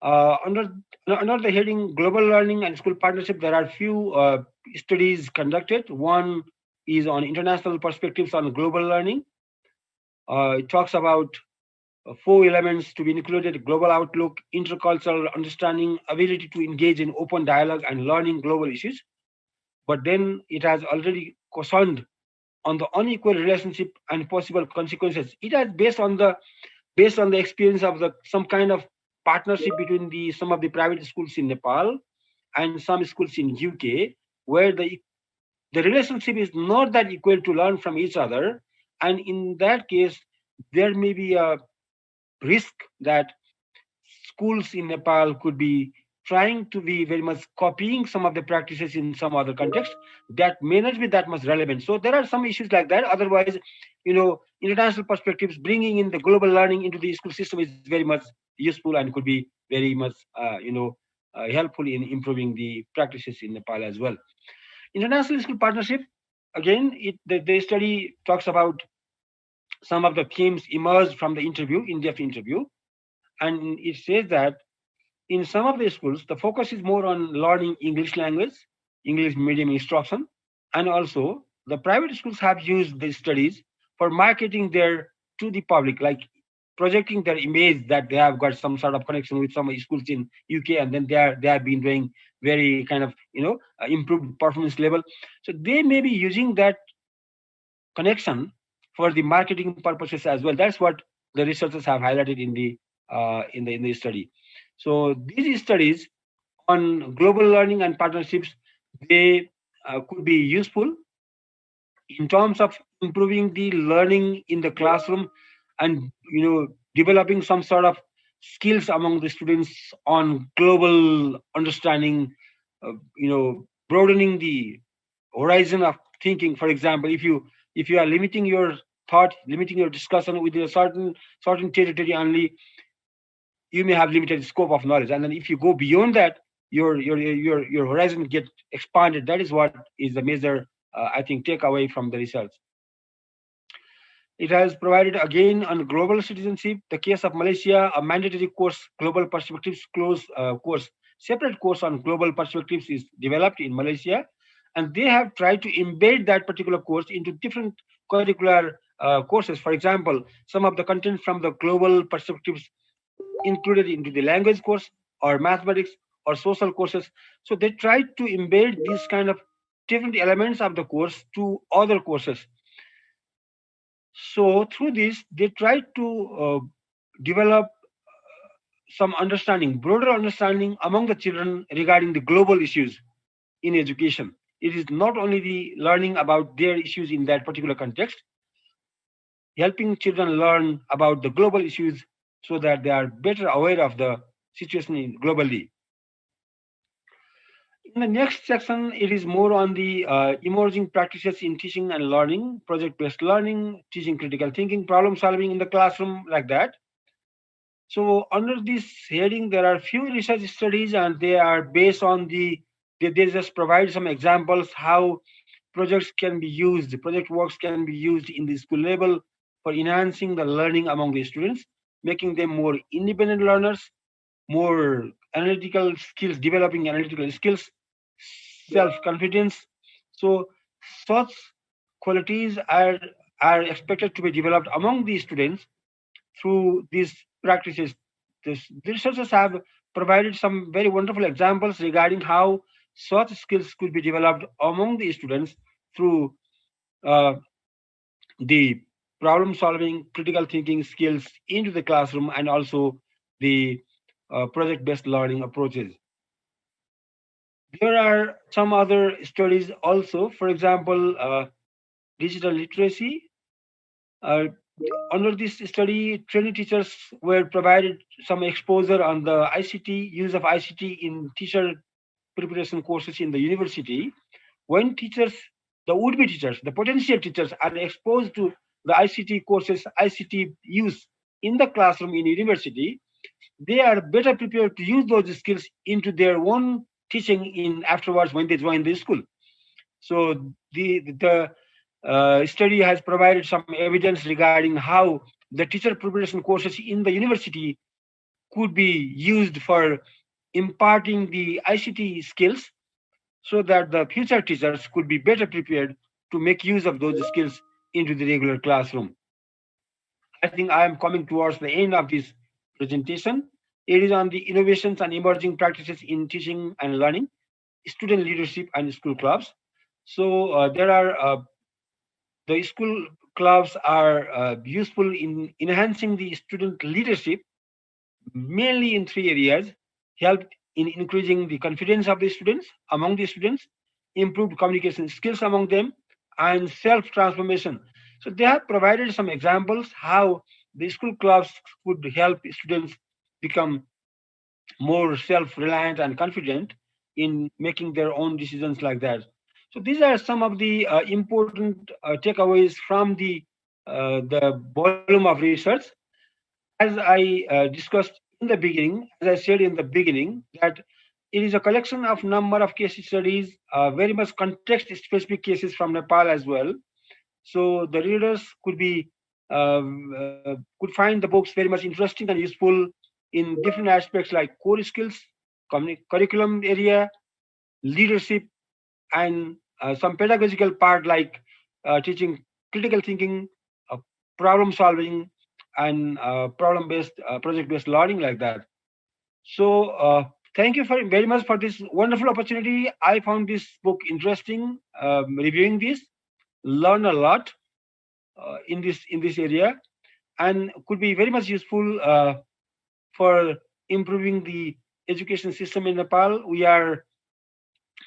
Speaker 5: Under the heading Global Learning and School Partnership, there are few studies conducted. One is on international perspectives on global learning. It talks about 4 elements to be included: global outlook, intercultural understanding, ability to engage in open dialogue, and learning global issues. But then it has already cautioned on the unequal relationship and possible consequences. It has based on the experience of some kind of partnership between some of the private schools in Nepal and some schools in UK, where the relationship is not that equal to learn from each other, and in that case, there may be a risk that schools in Nepal could be trying to be very much copying some of the practices in some other context that may not be that much relevant. So there are some issues like that. Otherwise, international perspectives, bringing in the global learning into the school system is very much useful and could be very much, helpful in improving the practices in Nepal as well. International school partnership, again, the study talks about some of the themes emerged from the in-depth interview, and it says that in some of the schools, the focus is more on learning English language, English medium instruction, and also the private schools have used these studies for marketing to the public, like projecting their image that they have got some sort of connection with some schools in UK, and then they have been doing very kind of improved performance level. So they may be using that connection for the marketing purposes as well. That's what the researchers have highlighted in the study. So these studies on global learning and partnerships, they could be useful in terms of improving the learning in the classroom and developing some sort of skills among the students on global understanding, broadening the horizon of thinking. For example, if you are limiting your thought, limiting your discussion within a certain territory only, you may have limited scope of knowledge. And then if you go beyond that, your horizon get expanded. That is what is the major, I think, takeaway from the research. It has provided, again, on global citizenship, the case of Malaysia, a mandatory course, Global Perspectives course, separate course on global perspectives is developed in Malaysia, and they have tried to embed that particular course into different curricular courses. For example, some of the content from the global perspectives included into the language course or mathematics or social courses. So they tried to embed these kind of different elements of the course to other courses. So through this, they tried to develop some understanding, broader understanding among the children regarding the global issues in education. it is not only the learning about their issues in that particular context, helping children learn about the global issues so that they are better aware of the situation globally. In the next section, it is more on the emerging practices in teaching and learning, project-based learning, teaching critical thinking, problem solving in the classroom, like that. So under this heading, there are few research studies, and they are based on they just provide some examples how projects can be used, project works can be used in the school level for enhancing the learning among the students, making them more independent learners, more analytical skills, developing analytical skills, self-confidence. So such qualities are expected to be developed among the students through these practices. The researchers have provided some very wonderful examples regarding how such skills could be developed among the students through the problem solving, critical thinking skills into the classroom, and also the project-based learning approaches. There are some other studies also, for example, digital literacy. Under this study, training teachers were provided some exposure on the ICT, use of ICT in teacher preparation courses in the university. When teachers, the would-be teachers, the potential teachers are exposed to the ICT courses, ICT use in the classroom in university, they are better prepared to use those skills into their own teaching in afterwards when they join the school. So the study has provided some evidence regarding how the teacher preparation courses in the university could be used for imparting the ICT skills so that the future teachers could be better prepared to make use of those skills into the regular classroom. I think I am coming towards the end of this presentation. It is on the innovations and emerging practices in teaching and learning, student leadership and school clubs. So there are the school clubs are useful in enhancing the student leadership, mainly in three areas: help in increasing the confidence of the students, among the students, improved communication skills among them, and self-transformation. So they have provided some examples how the school clubs could help students become more self-reliant and confident in making their own decisions, like that. So these are some of the important takeaways from the volume of research. As I discussed in the beginning, as I said in the beginning, that it is a collection of number of case studies, very much context-specific cases from Nepal as well. So the readers could find the books very much interesting and useful in different aspects like core skills, curriculum area, leadership, and some pedagogical part like teaching critical thinking, problem solving, and problem-based, project-based learning, like that. So thank you very much for this wonderful opportunity. I found this book interesting. Reviewing this, learn a lot in this area, and could be very much useful for improving the education system in Nepal. We are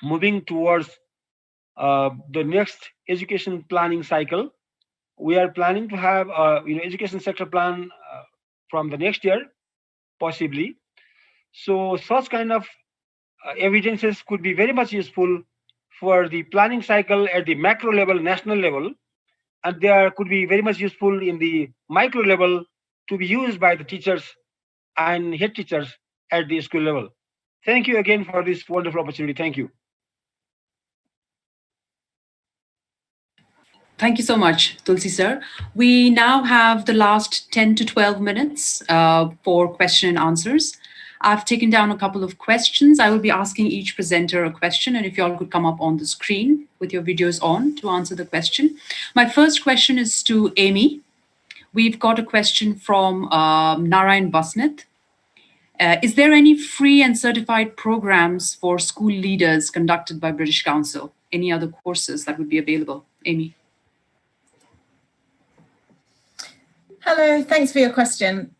Speaker 5: moving towards the next education planning cycle. We are planning to have education sector plan from the next year, possibly. So such kind of evidences could be very much useful for the planning cycle at the macro level, national level, and they could be very much useful in the micro level to be used by the teachers and head teachers at the school level. Thank you again for this wonderful opportunity. Thank you.
Speaker 1: Thank you so much, Tulsi sir. We now have the last 10 to 12 minutes for question and answers. I've taken down a couple of questions. I will be asking each presenter a question, and if you all could come up on the screen with your videos on to answer the question. My first question is to Amy. We've got a question from Narayan Basnith. Is there any free and certified programs for school leaders conducted by British Council? Any other courses that would be available? Amy.
Speaker 2: Hello, thanks for your question.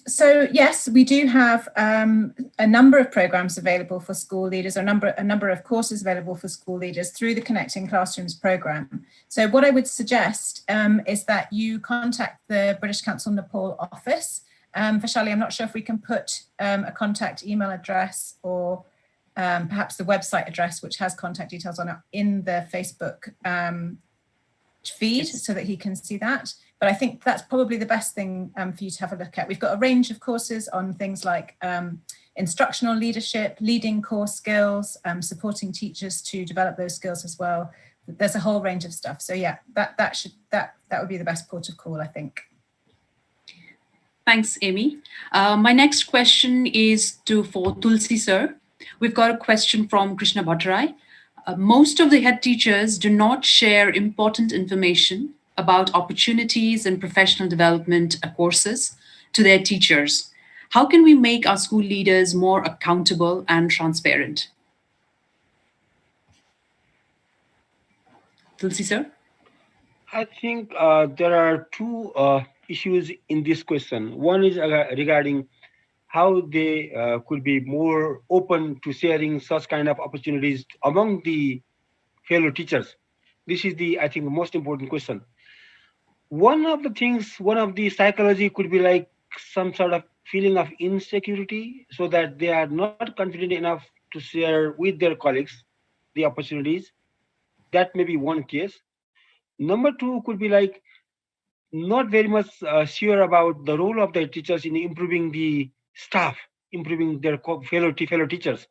Speaker 2: So yes, we do have a number of programs available for school leaders, or a number of courses available for school leaders through the Connecting Classrooms program. So what I would suggest is that you contact the British Council Nepal office. Vaishali, I'm not sure if we can put a contact email address or perhaps the website address, which has contact details on it, in the Facebook feed so that he can see that. But I think that's probably the best thing for you to have a look at. We've got a range of courses on things like instructional leadership, leading core skills, supporting teachers to develop those skills as well. There's a whole range of stuff. So yeah, that would be the best port of call, I think.
Speaker 1: Thanks, Amy. My next question is for Tulsi sir. We've got a question from Krishna Bhattarai. Most of the head teachers do not share important information about opportunities and professional development courses to their teachers. How can we make our school leaders more accountable and transparent? Tulsi sir?
Speaker 5: I think there are two issues in this question. One is regarding how they could be more open to sharing such kind of opportunities among the fellow teachers. This is I think, the most important question. One of the psychology could be like some sort of feeling of insecurity, so that they are not confident enough to share with their colleagues the opportunities. That may be one case. Number two could be like not very much sure about the role of their teachers in improving the staff, improving their fellow teachers.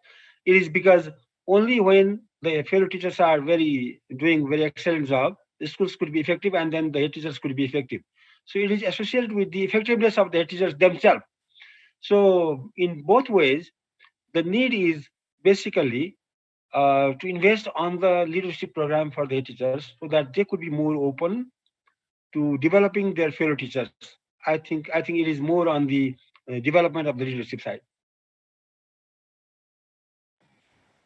Speaker 5: It is because only when the fellow teachers are doing very excellent job, the schools could be effective, and then the head teachers could be effective. So it is associated with the effectiveness of the head teachers themselves. So in both ways, the need is basically to invest on the leadership program for the head teachers, so that they could be more open to developing their fellow teachers. I think it is more on the development of the leadership side.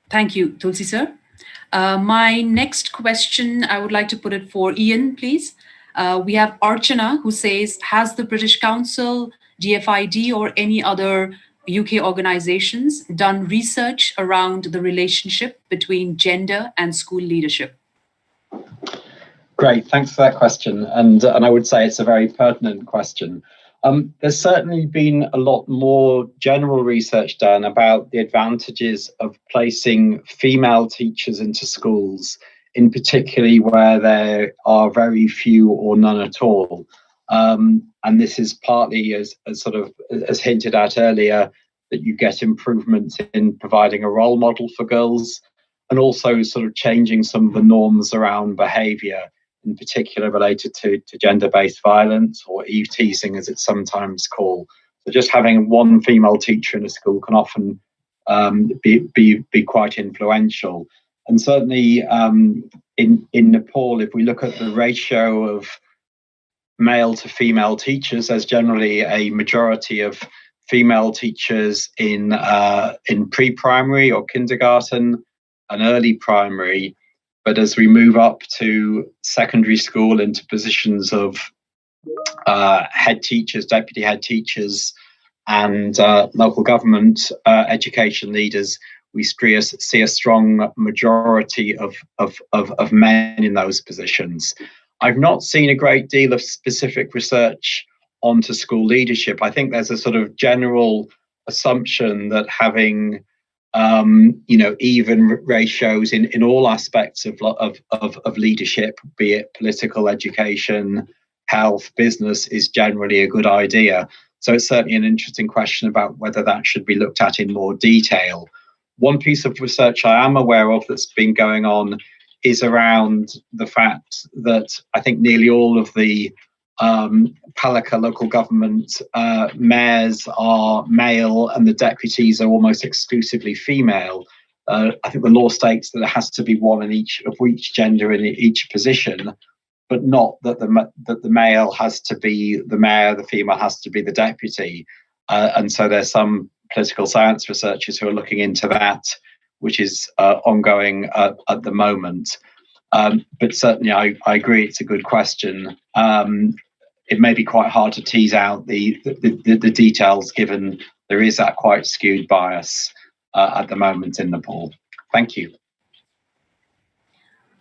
Speaker 1: Thank you, Tulsi sir. My next question, I would like to put it for Ian, please. We have Archana, who says, has the British Council, DFID, or any other UK organizations done research around the relationship between gender and school leadership?
Speaker 4: Great, thanks for that question. And I would say it's a very pertinent question. There's certainly been a lot more general research done about the advantages of placing female teachers into schools, in particularly where there are very few or none at all. And this is partly as hinted at earlier, that you get improvements in providing a role model for girls, and also sort of changing some of the norms around behaviour, in particular related to gender-based violence, or eve teasing as it's sometimes called. So just having one female teacher in a school can often be quite influential. And certainly in Nepal, if we look at the ratio of male to female teachers, there's generally a majority of female teachers in pre-primary or kindergarten and early primary. But as we move up to secondary school into positions of head teachers, deputy head teachers, and local government education leaders, we see a strong majority of men in those positions. I've not seen a great deal of specific research onto school leadership. I think there's a sort of general assumption that having even ratios in all aspects of leadership, be it political, education, health, business, is generally a good idea. So it's certainly an interesting question about whether that should be looked at in more detail. One piece of research I am aware of that's been going on is around the fact that I think nearly all of the Palika local government mayors are male, and the deputies are almost exclusively female. I think the law states that there has to be one of each gender in each position, but not that the male has to be the mayor, the female has to be the deputy. And so there's some political science researchers who are looking into that, which is ongoing at the moment. But certainly I agree it's a good question. it may be quite hard to tease out the details, given there is that quite skewed bias at the moment in Nepal. Thank you.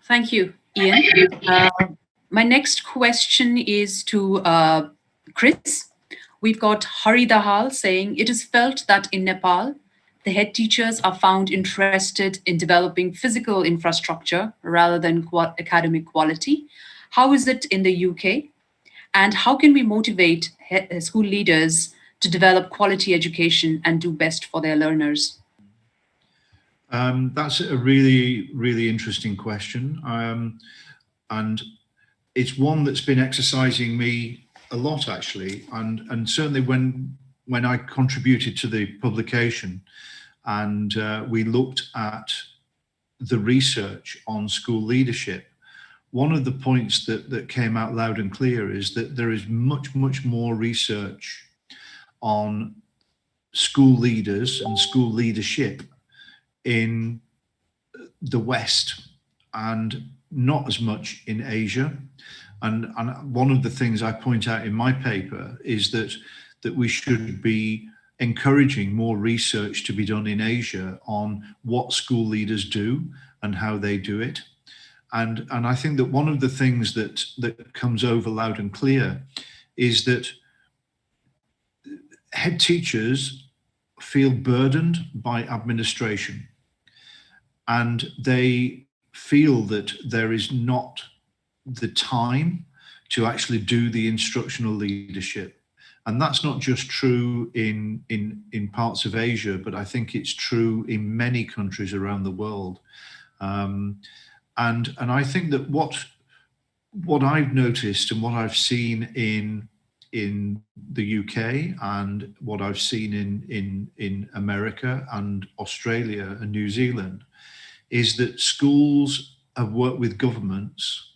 Speaker 1: Thank you, Ian. My next question is to Chris. We've got Hari Dahal saying, it is felt that in Nepal, the head teachers are found interested in developing physical infrastructure rather than academic quality. How is it in the UK? And how can we motivate school leaders to develop quality education and do best for their learners?
Speaker 3: That's a really, really interesting question. And it's one that's been exercising me a lot, actually. And certainly when I contributed to the publication and we looked at the research on school leadership, one of the points that came out loud and clear is that there is much, much more research on school leaders and school leadership in the West and not as much in Asia. And one of the things I point out in my paper is that we should be encouraging more research to be done in Asia on what school leaders do and how they do it. And I think that one of the things that comes over loud and clear is that head teachers feel burdened by administration, and they feel that there is not the time to actually do the instructional leadership. And that's not just true in parts of Asia, but I think it's true in many countries around the world. And I think that what I've noticed and what I've seen in the UK and what I've seen in America and Australia and New Zealand is that schools have worked with governments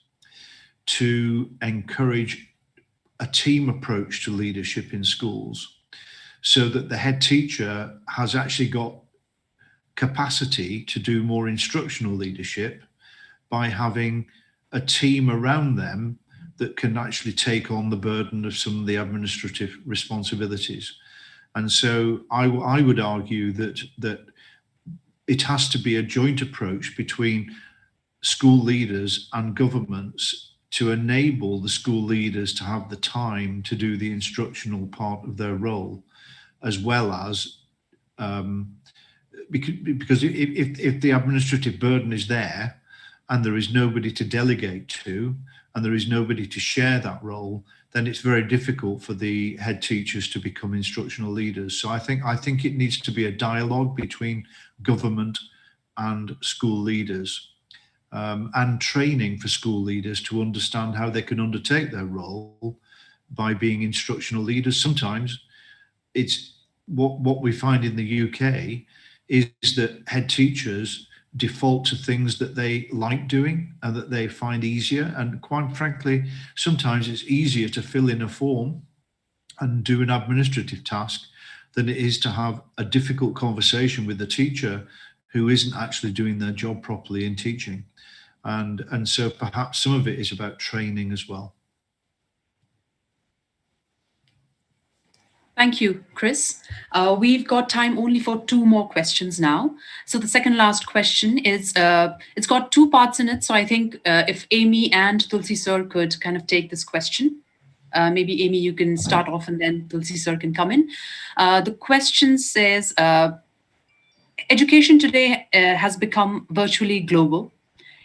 Speaker 3: to encourage a team approach to leadership in schools, so that the head teacher has actually got capacity to do more instructional leadership by having a team around them that can actually take on the burden of some of the administrative responsibilities. And so I would argue that it has to be a joint approach between school leaders and governments to enable the school leaders to have the time to do the instructional part of their role, as well as because if the administrative burden is there and there is nobody to delegate to and there is nobody to share that role, then it's very difficult for the head teachers to become instructional leaders. So I think it needs to be a dialogue between government and school leaders, and training for school leaders to understand how they can undertake their role by being instructional leaders. Sometimes it's what we find in the UK is that head teachers default to things that they like doing and that they find easier. And quite frankly, sometimes it's easier to fill in a form and do an administrative task than it is to have a difficult conversation with the teacher who isn't actually doing their job properly in teaching. And so perhaps some of it is about training as well.
Speaker 1: Thank you, Chris. We've got time only for 2 more questions now. So the second last question is, it's got 2 parts in it. So I think if Amy and Tulsi sir could kind of take this question. Maybe Amy, you can start off and then Tulsi sir can come in. The question says, education today has become virtually global.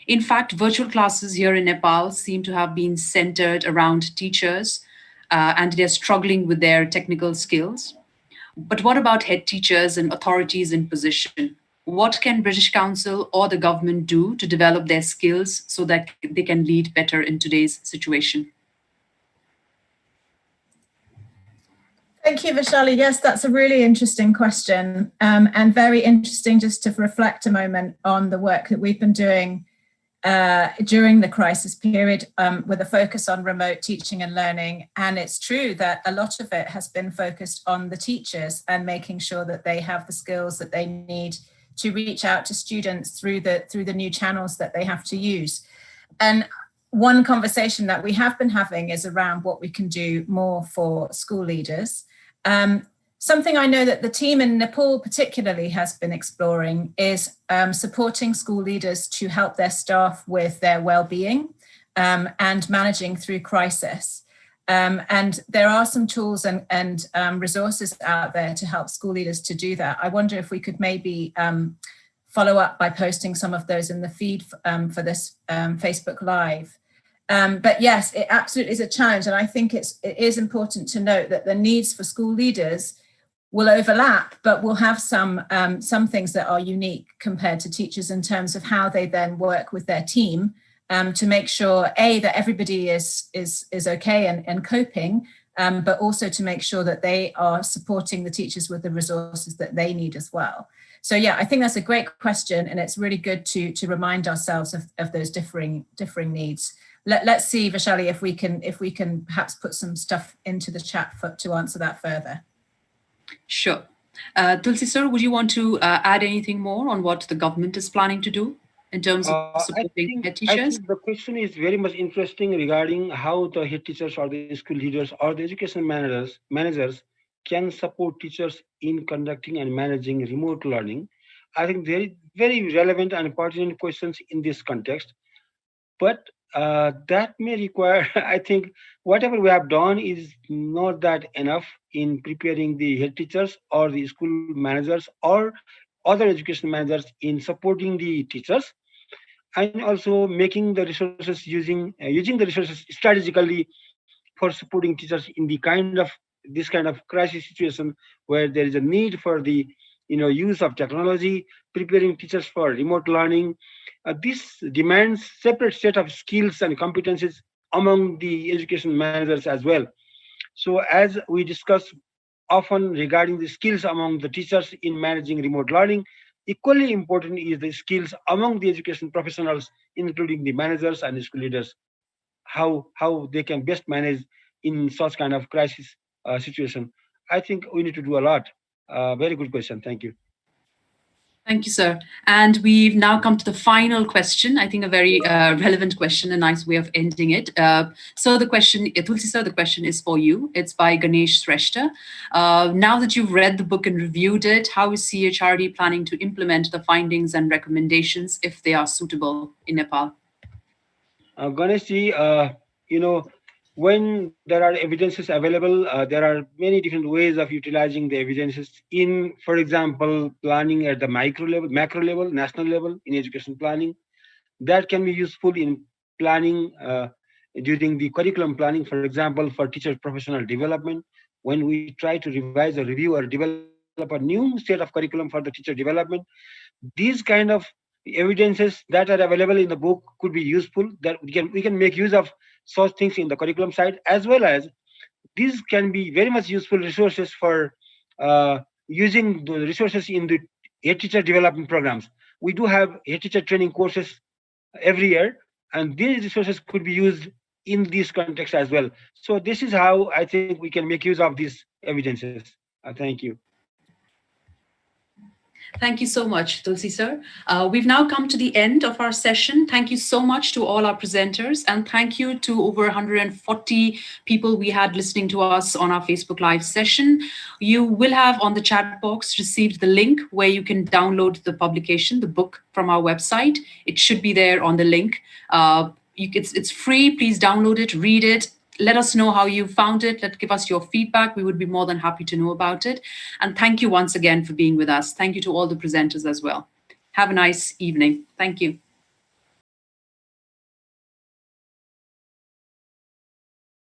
Speaker 1: In fact, virtual classes here in Nepal seem to have been centered around teachers, and they're struggling with their technical skills. But what about head teachers and authorities in position? What can British Council or the government do to develop their skills so that they can lead better in today's situation?
Speaker 2: Thank you, Vaishali. Yes, that's a really interesting question, and very interesting just to reflect a moment on the work that we've been doing during the crisis period, with a focus on remote teaching and learning. And it's true that a lot of it has been focused on the teachers and making sure that they have the skills that they need to reach out to students through the new channels that they have to use. And one conversation that we have been having is around what we can do more for school leaders. Something I know that the team in Nepal particularly has been exploring is supporting school leaders to help their staff with their well-being and managing through crisis. And there are some tools and resources out there to help school leaders to do that. I wonder if we could maybe follow up by posting some of those in the feed for this Facebook Live. But yes, it absolutely is a challenge. And I think it is important to note that the needs for school leaders will overlap, but we'll have some things that are unique compared to teachers in terms of how they then work with their team to make sure, A, that everybody is okay and coping, but also to make sure that they are supporting the teachers with the resources that they need as well. So yeah, I think that's a great question, and it's really good to remind ourselves of those differing needs. Let's see, Vaishali, if we can perhaps put some stuff into the chat to answer that further.
Speaker 1: Sure. Tulsi sir, would you want to add anything more on what the government is planning to do in terms of supporting head teachers?
Speaker 5: I think the question is very much interesting regarding how the head teachers or the school leaders or the education managers can support teachers in conducting and managing remote learning. I think very, very relevant and pertinent questions in this context. But that may require, I think, whatever we have done is not that enough in preparing the head teachers or the school managers or other education managers in supporting the teachers, and also making the resources using the resources strategically for supporting teachers in the this kind of crisis situation where there is a need for the use of technology, preparing teachers for remote learning. This demands separate set of skills and competencies among the education managers as well. So as we discuss often regarding the skills among the teachers in managing remote learning, equally important is the skills among the education professionals, including the managers and school leaders, how they can best manage in such kind of crisis situation. I think we need to do a lot. Very good question. Thank you.
Speaker 1: Thank you, sir. And we've now come to the final question. I think a very relevant question, a nice way of ending it. So the question, Tulsi sir, the question is for you. It's by Ganesh Shrestha. Now that you've read the book and reviewed it, how is CHRD planning to implement the findings and recommendations if they are suitable in Nepal?
Speaker 5: Ganeshji, when there are evidences available, there are many different ways of utilizing the evidences in, for example, planning at the macro level, national level in education planning. That can be useful in planning during the curriculum planning, for example, for teacher professional development. When we try to revise or review or develop a new set of curriculum for the teacher development, these kind of evidences that are available in the book could be useful, that we can make use of such things in the curriculum side, as well as these can be very much useful resources for using the resources in the head teacher development programs. We do have head teacher training courses every year, and these resources could be used in this context as well. So this is how I think we can make use of these evidences. Thank you.
Speaker 1: Thank you so much, Tulsi sir. We've now come to the end of our session. Thank you so much to all our presenters, and thank you to over 140 people we had listening to us on our Facebook Live session. You will have on the chat box received the link where you can download the publication, the book from our website. It should be there on the link. It's free. Please download it, read it. Let us know how you found it. Give us your feedback. We would be more than happy to know about it. And thank you once again for being with us. Thank you to all the presenters as well. Have a nice evening. Thank you.